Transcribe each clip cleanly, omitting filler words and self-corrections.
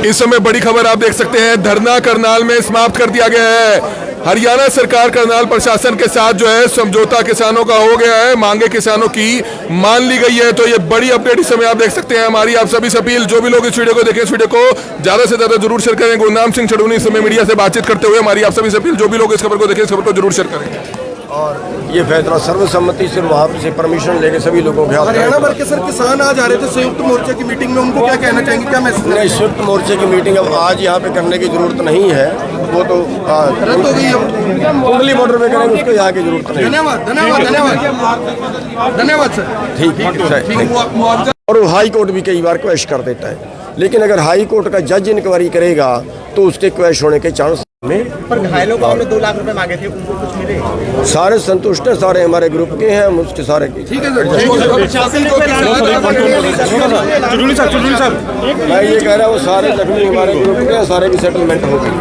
इस समय बड़ी खबर आप देख सकते हैं, धरना करनाल में समाप्त कर दिया गया है। हरियाणा सरकार करनाल प्रशासन के साथ जो है समझौता किसानों का हो गया है, मांगे किसानों की मान ली गई है। तो ये बड़ी अपडेट इस समय आप देख सकते हैं। हमारी आप सभी से अपील, जो भी लोग इस वीडियो को देखें, इस वीडियो को ज्यादा से ज्यादा जरूर शेयर करें। गुरनाम सिंह चढ़ूनी इस समय मीडिया से बातचीत करते हुए हमारी आप सभी से अपील, जो भी लोग इस खबर को देखें, इस खबर को जरूर शेयर करें। और ये फैसला सर्वसम्मति से वहाँ से परमिशन लेके सभी लोगों के हाथ। हरियाणा भर के सर किसान आज आ रहे थे संयुक्त मोर्चे की मीटिंग में, उनको क्या कहना चाहेंगे, क्या मैसेज? नहीं, संयुक्त मोर्चे की मीटिंग अब आज यहाँ पे करने की जरूरत नहीं है, वो तो रद्द हो गई है। कुंडली बॉर्डर में करेंगे, उसको यहाँ की जरूरत नहीं। धन्यवाद धन्यवाद धन्यवाद धन्यवाद सर। ठीक। और वो हाई कोर्ट भी कई बार क्वेश कर देता है, लेकिन अगर हाई कोर्ट का जज इंक्वायरी करेगा तो उसके क्वेश होने के चांस में। पर घायलों को हमने 2 लाख रुपए मांगे थे, उनको कुछ मिले? सारे संतुष्ट हैं, सारे हमारे ग्रुप के हैं, हम उसके सारे ठीक है सर। मैं ये कह रहा हूँ सारे जख्मी हमारे ग्रुप के हैं, सारे की सेटलमेंट हो गई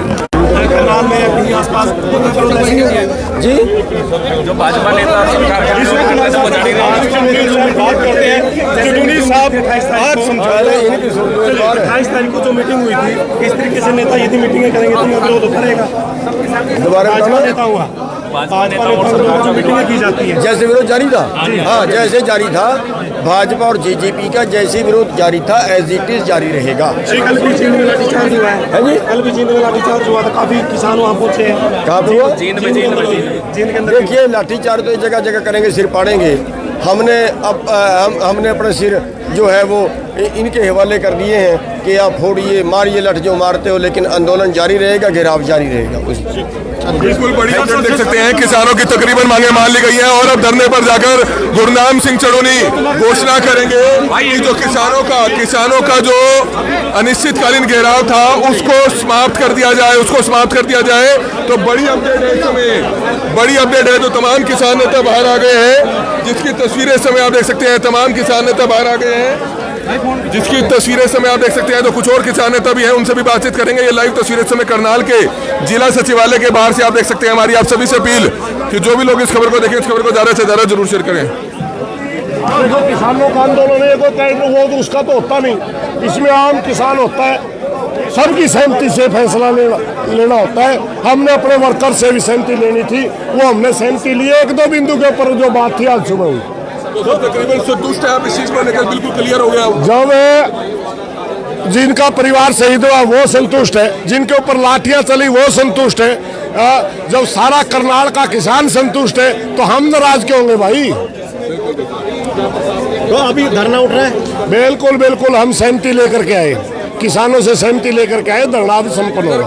जी। जो भाजपा नेता सरकार बात करते हैं, चुटुनी साहब आज समझाया 28 तारीख को जो मीटिंग हुई थी, किस तरीके से नेता यदि मीटिंगें करेंगे तो विरोध करेगा। दोबारा भाजपा नेता हुआ, भाजपा नेता सरकार जो मीटिंगें की जाती है, जैसे विरोध जारी था, हाँ जैसे जारी था भाजपा और जेजेपी का जैसे विरोध जारी था एज इट इज जारी रहेगा। कल भी जींद में लाठीचार्ज हुआ है जी, कल भी जींद में लाठीचार्ज हुआ था, काफी किसान वहाँ पहुँचे हैं। कहाँ पे हुआ? जींद के अंदर। देखिए लाठीचार्ज तो जगह जगह करेंगे, सिर पाड़ेंगे। हमने अपने सिर जो है वो इनके हवाले कर दिए हैं कि आप फोड़िए, मारिए, लठ जो मारते हो, लेकिन आंदोलन जारी रहेगा, घेराव जारी रहेगा। बिल्कुल बड़ी अपडेट देख सकते हैं, किसानों की तकरीबन मांगे मान ली गई है और अब धरने पर जाकर गुरनाम सिंह चढ़ूनी घोषणा करेंगे कि जो किसानों का जो अनिश्चितकालीन घेराव था उसको समाप्त कर दिया जाए, तो बड़ी अपडेट है इस समय, बड़ी अपडेट है। तो तमाम किसान नेता बाहर आ गए हैं, जिसकी तस्वीरें इस समय आप देख सकते हैं। तमाम किसान नेता बाहर आ गए हैं, जिसकी तस्वीरें समय आप देख सकते हैं। तो कुछ और किसान नेता भी हैं, उनसे भी बातचीत करेंगे। ये लाइव तस्वीरें समय करनाल के जिला सचिवालय के बाहर से आप देख सकते हैं। हमारी आप सभी से अपील कि जो भी लोग इस खबर को देखें, इस खबर को ज्यादा से ज्यादा जरूर शेयर करें। जो किसानों का आंदोलन है वो तो उसका तो होता नहीं, इसमें आम किसान होता है, सबकी सहमति से फैसला लेना होता है। हमने अपने वर्कर से भी सहमति लेनी थी, वो हमने सहमति ली। 1-2 बिंदु के ऊपर जो बात थी आज सुबह हुई, तो तकरीबन संतुष्ट है आप इस चीज को लेकर? बिल्कुल क्लियर हो गया। जब जिनका परिवार शहीद हुआ वो संतुष्ट है, जिनके ऊपर लाठियां चली वो संतुष्ट है। जब सारा करनाल का किसान संतुष्ट है तो हम नाराज क्यों होंगे भाई? तो अभी धरना उठ रहा है? बिल्कुल बिल्कुल, हम सहमति लेकर के आए, किसानों से सहमति लेकर के आए, धरना भी संपन्न होगा।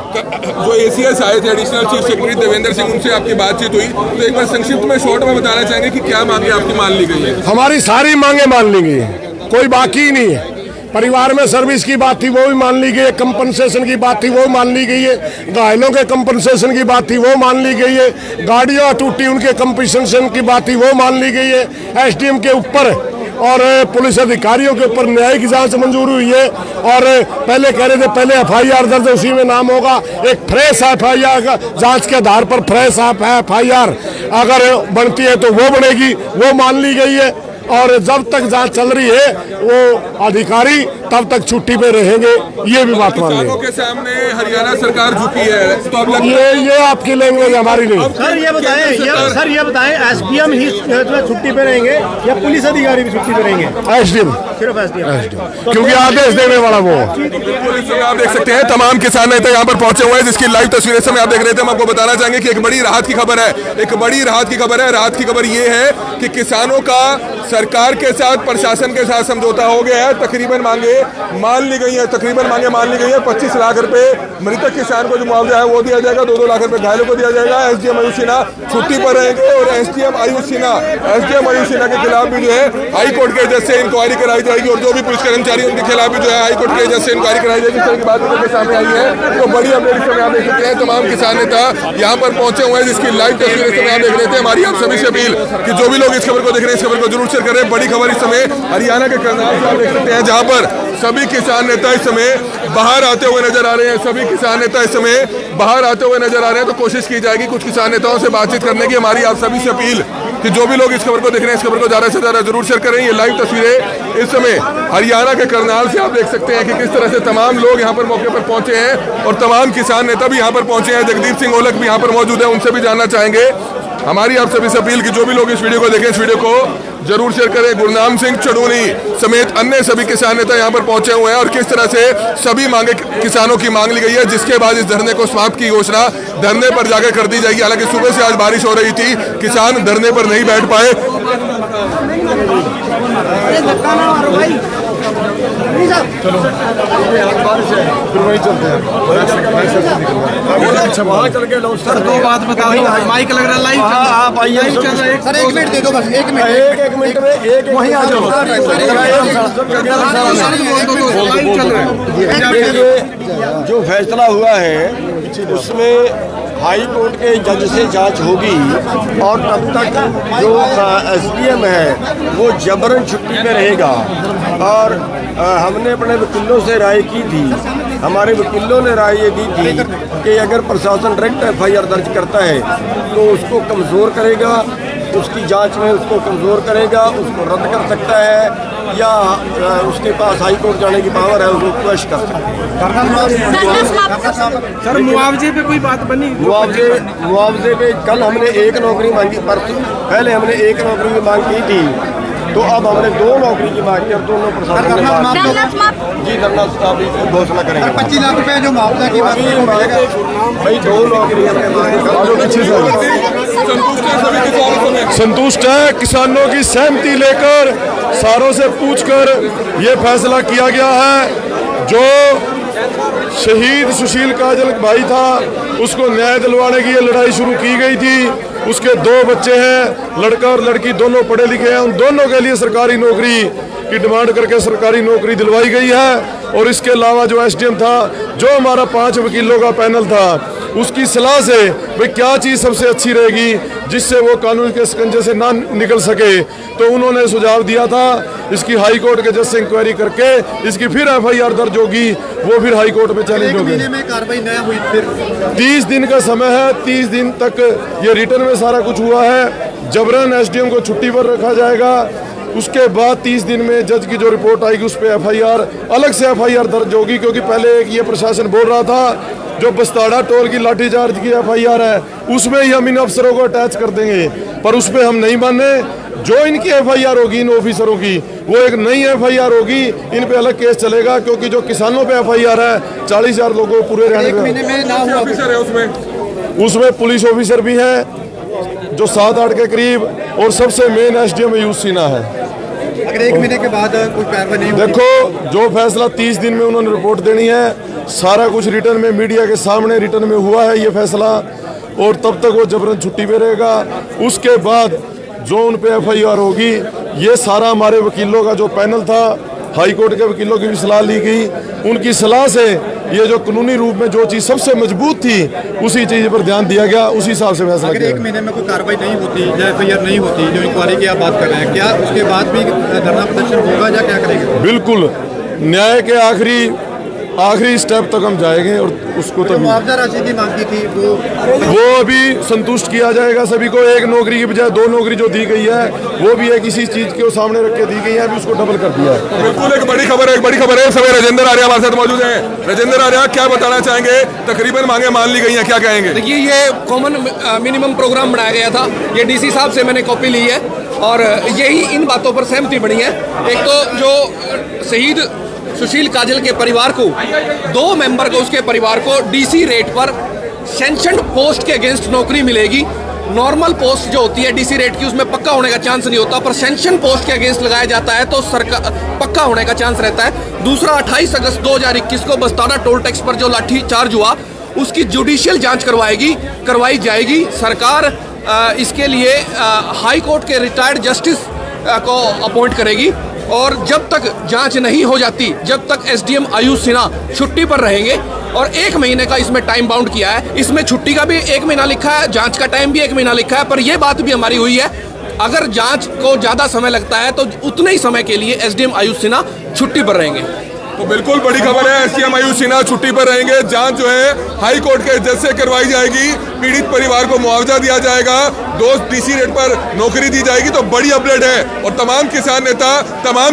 जो एसीएस आए थे additional chief secretary Devendra Singh, उनसे आपकी बातचीत हुई, तो एक बार संक्षिप्त में शॉर्ट में बताना चाहेंगे कि क्या मांगे आपकी मान ली गई है? हमारी सारी मांगे मान ली गई है, कोई बाकी ही नहीं है। परिवार में सर्विस की बात थी वो भी मान ली गई है, कंपनसेशन की बात थी वो मान ली गई है, घायलों के कंपनसेशन की बात थी वो मान ली गई है, गाड़ियाँ टूटी उनके कंपनसेशन की बात थी वो मान ली गई है। एसडीएम के ऊपर और पुलिस अधिकारियों के ऊपर न्यायिक जांच मंजूर हुई है। और पहले कह रहे थे पहले एफआईआर दर्ज, उसी में नाम होगा। एक फ्रेश एफआईआर का जांच के आधार पर फ्रेश एफआईआर अगर बनती है तो वो बनेगी, वो मान ली गई है। और जब तक जांच चल रही है वो अधिकारी तब तक छुट्टी पे रहेंगे, ये भी बात मान किसानों के सामने हरियाणा सरकार झुकी है, तो अब ये आपकी लैंग्वेज हमारी नहीं। सर ये बताएं एसडीएम ही छुट्टी पे रहेंगे या पुलिस अधिकारी भी छुट्टी पे रहेंगे? एसडीएम, सिर्फ एसडीएम, क्योंकि आदेश देने वाला वो। आप देख सकते हैं तमाम किसान नेता यहाँ पर पहुंचे हुए हैं, जिसकी लाइव तस्वीरें समय आप देख रहे थे। हम आपको बताना चाहेंगे कि एक बड़ी राहत की खबर है, राहत की खबर ये है कि किसानों का सरकार के साथ, प्रशासन के साथ समझौता हो गया है। तकरीबन मांगे मान ली गई है, 25 लाख रुपए मृतक किसान को जो मुआवजा है वो दिया जाएगा, 2-2 लाख रुपए घायलों को दिया जाएगा। एसडीएम आयुष सिन्हा छुट्टी पर रहेंगे और एसडीएम आयुष सिन्हा के खिलाफ भी जो है हाई कोर्ट के जज से इंक्वायरी कराई जाएगी, और जो भी पुलिस कर्मचारी उनके खिलाफ भी जो है हाई कोर्ट के जज से इंक्वायरी कराई जाएगी। इस तरह की बात उनके सामने आई है। तो बड़ी अपडेट समय आप देख सकते हैं, तमाम किसान नेता यहाँ पर पहुंचे हुए हैं, जिसकी लाइव तस्वीरें समय आप देख रहे थे। हमारी आप सभी से अपील कि जो भी लोग इस खबर को देख रहे हैं, इस खबर को जरूर शेयर करें। बड़ी खबर इस समय हरियाणा के करनाल से आप देख सकते हैं, जहां पर सभी किसान नेता इस समय बाहर आते हुए नजर आ रहे हैं। तो कोशिश की जाएगी कुछ किसान नेताओं से बातचीत करने की। हमारी आप सभी से अपील कि जो भी लोग इस खबर को देख रहे हैं, इस खबर को ज्यादा से ज्यादा जरूर शेयर करें। ये लाइव तस्वीरें इस समय हरियाणा के करनाल से आप देख सकते हैं कि किस तरह से तमाम लोग यहाँ पर मौके पर पहुंचे हैं और तमाम किसान नेता भी यहाँ पर पहुंचे हैं। जगदीप सिंह ओलख भी यहाँ पर मौजूद है, उनसे भी जानना चाहेंगे। हमारी आप सभी से अपील कि जो भी लोग इस वीडियो को देखें, इस वीडियो को जरूर शेयर करें। गुरनाम सिंह चड़ूनी समेत अन्य सभी किसान नेता यहाँ पर पहुंचे हुए हैं और किस तरह से सभी मांगे किसानों की मांग ली गई है, जिसके बाद इस धरने को समाप्त की घोषणा धरने पर जाकर कर दी जाएगी। हालांकि सुबह से आज बारिश हो रही थी, किसान धरने पर नहीं बैठ पाए। सर दो बात बताओ, माइक लग रहा है लाइव आप आइए सर, 1 मिनट दे दो बस, 1 मिनट एक मिनट में एक वहीं आ जाओ। लाइव चल रहा है। जो फैसला हुआ है उसमें हाई कोर्ट के जज से जांच होगी और तब तक जो एसडीएम है वो जबरन छुट्टी पे रहेगा। और हमने अपने वकीलों से राय की थी, हमारे वकीलों ने राय ये दी थी कि अगर प्रशासन डायरेक्ट एफआईआर दर्ज करता है तो उसको कमज़ोर करेगा, उसकी जांच में उसको कमज़ोर करेगा, उसको रद्द कर सकता है या उसके पास हाई कोर्ट जाने की पावर है, उसको क्वेश कर सकता है। सर मुआवजे पे कोई बात बनी? मुआवजे पे कल हमने 1 नौकरी मांगी, परसों पहले हमने 1 नौकरी की मांग की थी, तो अब हमने 2 नौकरी की मांग की और दोनों प्रशासन ने जी धरना घोषणा करेंगे। 25 लाख रुपए जो मुआवजा की बात भाई 2 नौकरी संतुष्ट है। किसानों की सहमति लेकर सारों से पूछकर ये फैसला किया गया है। जो शहीद सुशील काजल भाई था उसको न्याय दिलवाने की ये लड़ाई शुरू की गई थी। उसके 2 बच्चे हैं, लड़का और लड़की दोनों पढ़े लिखे हैं, उन दोनों के लिए सरकारी नौकरी की डिमांड करके सरकारी नौकरी दिलवाई गई है। और इसके अलावा जो एसडीएम था, जो हमारा 5 वकीलों का पैनल था, उसकी सलाह से भाई क्या चीज़ सबसे अच्छी रहेगी जिससे वो कानून के शिकंजे से ना निकल सके, तो उन्होंने सुझाव दिया था इसकी हाई कोर्ट के जज से इंक्वायरी करके इसकी फिर एफआईआर दर्ज होगी, वो फिर हाई कोर्ट में चैलेंज होगी। 1 महीने में कार्रवाई न हुई फिर 30 दिन का समय है, 30 दिन तक ये रिटर्न में सारा कुछ हुआ है। जबरन एसडीएम को छुट्टी पर रखा जाएगा, उसके बाद 30 दिन में जज की जो रिपोर्ट आएगी उस पर एफआईआर अलग से एफआईआर दर्ज होगी। क्योंकि पहले एक ये प्रशासन बोल रहा था जो बस्ताड़ा टोल की लाठीचार्ज की एफआईआर है उसमें ही हम इन अफसरों को अटैच कर देंगे, पर उस पर हम नहीं माने। जो इनकी एफआईआर होगी इन ऑफिसरों की, वो एक नई एफआईआर होगी, इन पे अलग केस चलेगा। क्योंकि जो किसानों पे एफआईआर है 40,000 लोगों को पूरे रहने उसमें पुलिस ऑफिसर भी हैं जो 7-8 के करीब, और सबसे मेन एसडीएम यूथ सिन्हा है। अगर 1 महीने के बाद कोई कार्रवाई नहीं होगी, देखो जो फैसला 30 दिन में उन्होंने रिपोर्ट देनी है, सारा कुछ रिटर्न में मीडिया के सामने रिटर्न में हुआ है ये फैसला, और तब तक वो जबरन छुट्टी पे रहेगा। उसके बाद जो उन पे एफआईआर होगी, ये सारा हमारे वकीलों का जो पैनल था, हाई कोर्ट के वकीलों की भी सलाह ली गई, उनकी सलाह से ये जो कानूनी रूप में जो चीज़ सबसे मजबूत थी उसी चीज़ पर ध्यान दिया गया, उसी हिसाब से फैसला किया। 1 महीने में कोई कार्रवाई नहीं होती या एफआईआर नहीं होती, जो इंक्वायरी की आप बात कर रहे हैं, क्या उसके बाद भी धरना प्रदर्शन होगा या क्या करेंगे? बिल्कुल, न्याय के आखिरी स्टेप तक हम जाएंगे और उसको तक मुआवजा राशि की मांग की थी वो अभी संतुष्ट किया जाएगा सभी को। 1 नौकरी की बजाय 2 नौकरी जो दी गई है वो भी एक इसी चीज के सामने रख के दी गई है, अभी उसको डबल कर दिया है। बिल्कुल एक बड़ी खबर है, एक बड़ी खबर है। समय राजेंद्र आर्या हमारे साथ मौजूद हैं। राजेंद्र आर्या, क्या बताना चाहेंगे? तकरीबन मांगे मान ली गई हैं, क्या कहेंगे? देखिए, ये कॉमन मिनिमम प्रोग्राम बनाया गया था, ये डीसी साहब से मैंने कॉपी ली है और यही इन बातों पर सहमति बनी है। एक तो जो शहीद सुशील काजल के परिवार को 2 मेंबर को, उसके परिवार को डीसी रेट पर सैंक्शनड पोस्ट के अगेंस्ट नौकरी मिलेगी। नॉर्मल पोस्ट जो होती है डीसी रेट की उसमें पक्का होने का चांस नहीं होता, पर सैंक्शन पोस्ट के अगेंस्ट लगाया जाता है तो सरकार पक्का होने का चांस रहता है। दूसरा, 28 अगस्त 2021 को बस्ताना टोल टैक्स पर जो लाठी चार्ज हुआ उसकी जुडिशियल जांच करवाई जाएगी। सरकार इसके लिए हाई कोर्ट के रिटायर्ड जस्टिस को अपॉइंट करेगी और जब तक जांच नहीं हो जाती, जब तक एसडीएम आयुष सिन्हा छुट्टी पर रहेंगे। और 1 महीने का इसमें टाइम बाउंड किया है, इसमें छुट्टी का भी 1 महीना लिखा है, जांच का टाइम भी 1 महीना लिखा है। पर यह बात भी हमारी हुई है, अगर जांच को ज़्यादा समय लगता है तो उतने ही समय के लिए एसडीएम आयुष सिन्हा छुट्टी पर रहेंगे। तो बिल्कुल बड़ी खबर है, एसडीएम आयुष सिन्हा छुट्टी पर रहेंगे। जांच जो है हाई कोर्ट के जज से करवाई जाएगी, पीड़ित परिवार को मुआवजा दिया जाएगा, 2 डीसी रेट पर नौकरी दी जाएगी। तो बड़ी अपडेट है और तमाम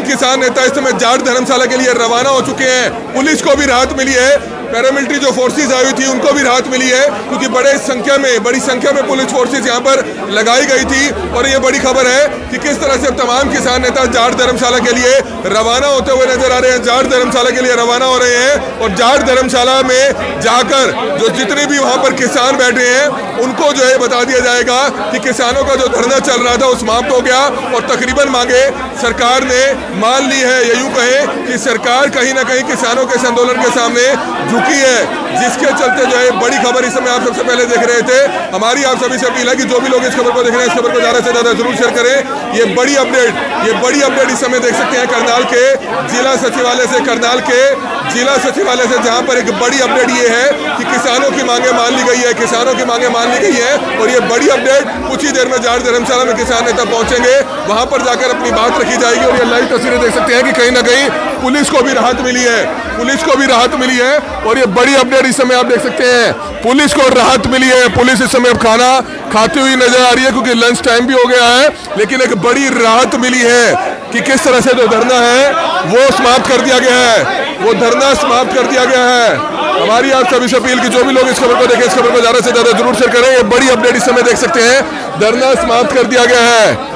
किसान नेता इस समय जाट धर्मशाला के लिए रवाना हो चुके हैं। पुलिस को भी राहत मिली है, पैरामिलिट्री जो फोर्सेज आई हुई थी उनको भी राहत मिली है, क्योंकि बड़ी संख्या में पुलिस फोर्सेज यहाँ पर लगाई गई थी। और ये बड़ी खबर है कि किस तरह से तमाम किसान नेता जाट धर्मशाला के लिए रवाना होते हुए नजर आ रहे हैं, जाट धर्मशाला के लिए रवाना हो रहे हैं। और जाट धर्मशाला में जाकर जो जितने भी वहाँ पर किसान बैठे हैं उनको जो है बता दिया जाएगा कि किसानों का जो धरना चल रहा था वो समाप्त हो गया और तकरीबन मांगे सरकार ने मान ली है। ये यूं कहें कि सरकार कहीं ना कहीं किसानों के आंदोलन के सामने झुकी है, जिसके चलते जो है बड़ी खबर इस समय आप सबसे पहले देख रहे थे। हमारी आप सभी से अपील है कि जो भी लोग इस खबर को देख रहे हैं इस खबर को ज्यादा से ज्यादा जरूर शेयर करें। ये बड़ी अपडेट इस समय देख सकते हैं करनाल के जिला सचिवालय से, जहां पर एक बड़ी अपडेट ये है कि किसानों की मांगे मान ली गई है। और ये बड़ी अपडेट कुछ ही देर में जाट धर्मशाला में किसान नेता पहुंचेंगे, वहां पर जाकर अपनी बात रखी जाएगी। और ये लाइव तस्वीरें देख सकते हैं कि कहीं ना कहीं पुलिस को भी राहत मिली है। और ये बड़ी अपडेट इस समय आप देख सकते हैं, पुलिस को राहत मिली है। पुलिस इस समय अब खाना खाती हुई नजर आ रही है, क्योंकि लंच टाइम भी हो गया है। लेकिन एक बड़ी राहत मिली है कि किस तरह से जो धरना है वो समाप्त कर दिया गया है। हमारी आप सभी से अपील कि जो भी लोग इस खबर को देखें इस खबर को ज्यादा से ज्यादा जरूर शेयर करें। ये बड़ी अपडेट इस समय देख सकते हैं, धरना समाप्त कर दिया गया है।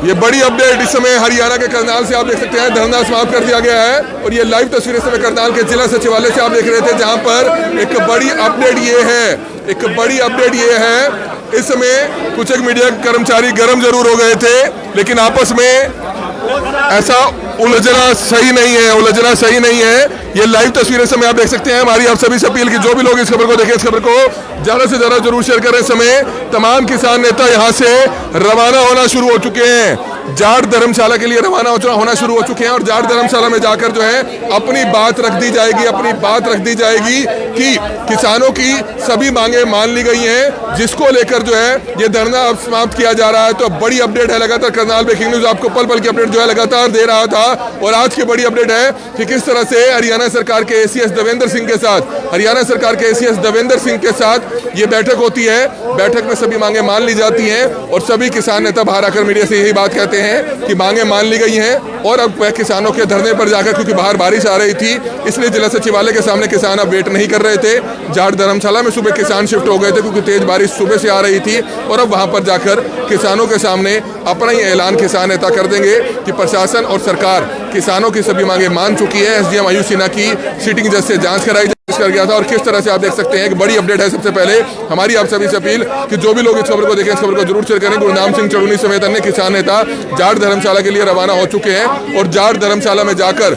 ये बड़ी अपडेट इस समय हरियाणा के करनाल से आप देख सकते हैं, धरना समाप्त कर दिया गया है। और ये लाइव तस्वीरें इस समय करनाल के जिला सचिवालय से आप देख रहे थे, जहां पर एक बड़ी अपडेट ये है इस समय कुछ एक मीडिया कर्मचारी गर्म जरूर हो गए थे, लेकिन आपस में ऐसा उलझना सही नहीं है। ये लाइव तस्वीरें समय आप देख सकते हैं। हमारी आप सभी से अपील कि जो भी लोग इस खबर को देखें इस खबर को ज्यादा से ज्यादा जरूर शेयर करें। समय तमाम किसान नेता यहां से रवाना होना शुरू हो चुके हैं, जाट धर्मशाला के लिए रवाना होना शुरू हो चुके हैं। और जाट धर्मशाला में जाकर जो है अपनी बात रख दी जाएगी कि किसानों की सभी मांगे मान ली गई हैं, जिसको लेकर जो है ये धरना अब समाप्त किया जा रहा है। तो बड़ी अपडेट है, लगातार करनाल ब्रेकिंग न्यूज आपको पल पल की अपडेट जो है लगातार दे रहा था। और आज की बड़ी अपडेट है कि किस तरह से हरियाणा सरकार के एसीएस देवेंद्र सिंह के साथ ये बैठक होती है। बैठक में सभी मांगे मान ली जाती हैं और सभी किसान नेता बाहर आकर मीडिया से यही बात कहते हैं कि मांगे मान ली गई हैं। और अब वह किसानों के धरने पर जाकर, क्योंकि बाहर बारिश आ रही थी इसलिए जिला सचिवालय के सामने किसान अब वेट नहीं कर रहे थे। जाट धर्मशाला में सुबह किसान शिफ्ट हो गए थे, क्योंकि तेज बारिश सुबह से आ रही थी। और अब वहां पर जाकर किसानों के सामने अपना ही ऐलान किसान नेता कर देंगे कि प्रशासन और सरकार किसानों की सभी मांगे मान चुकी है। एसडीएम आयुष सिन्हा की सिटिंग जज से जांच कर गया था। और किस तरह से आप देख सकते हैं एक बड़ी अपडेट है। सबसे पहले हमारी आप सभी से अपील कि जो भी लोग इस खबर को देखें इस खबर को जरूर शेयर करें। गुरनाम सिंह चढ़ूनी समेत अन्य किसान नेता जाट धर्मशाला के लिए रवाना हो चुके हैं और जाट धर्मशाला में जाकर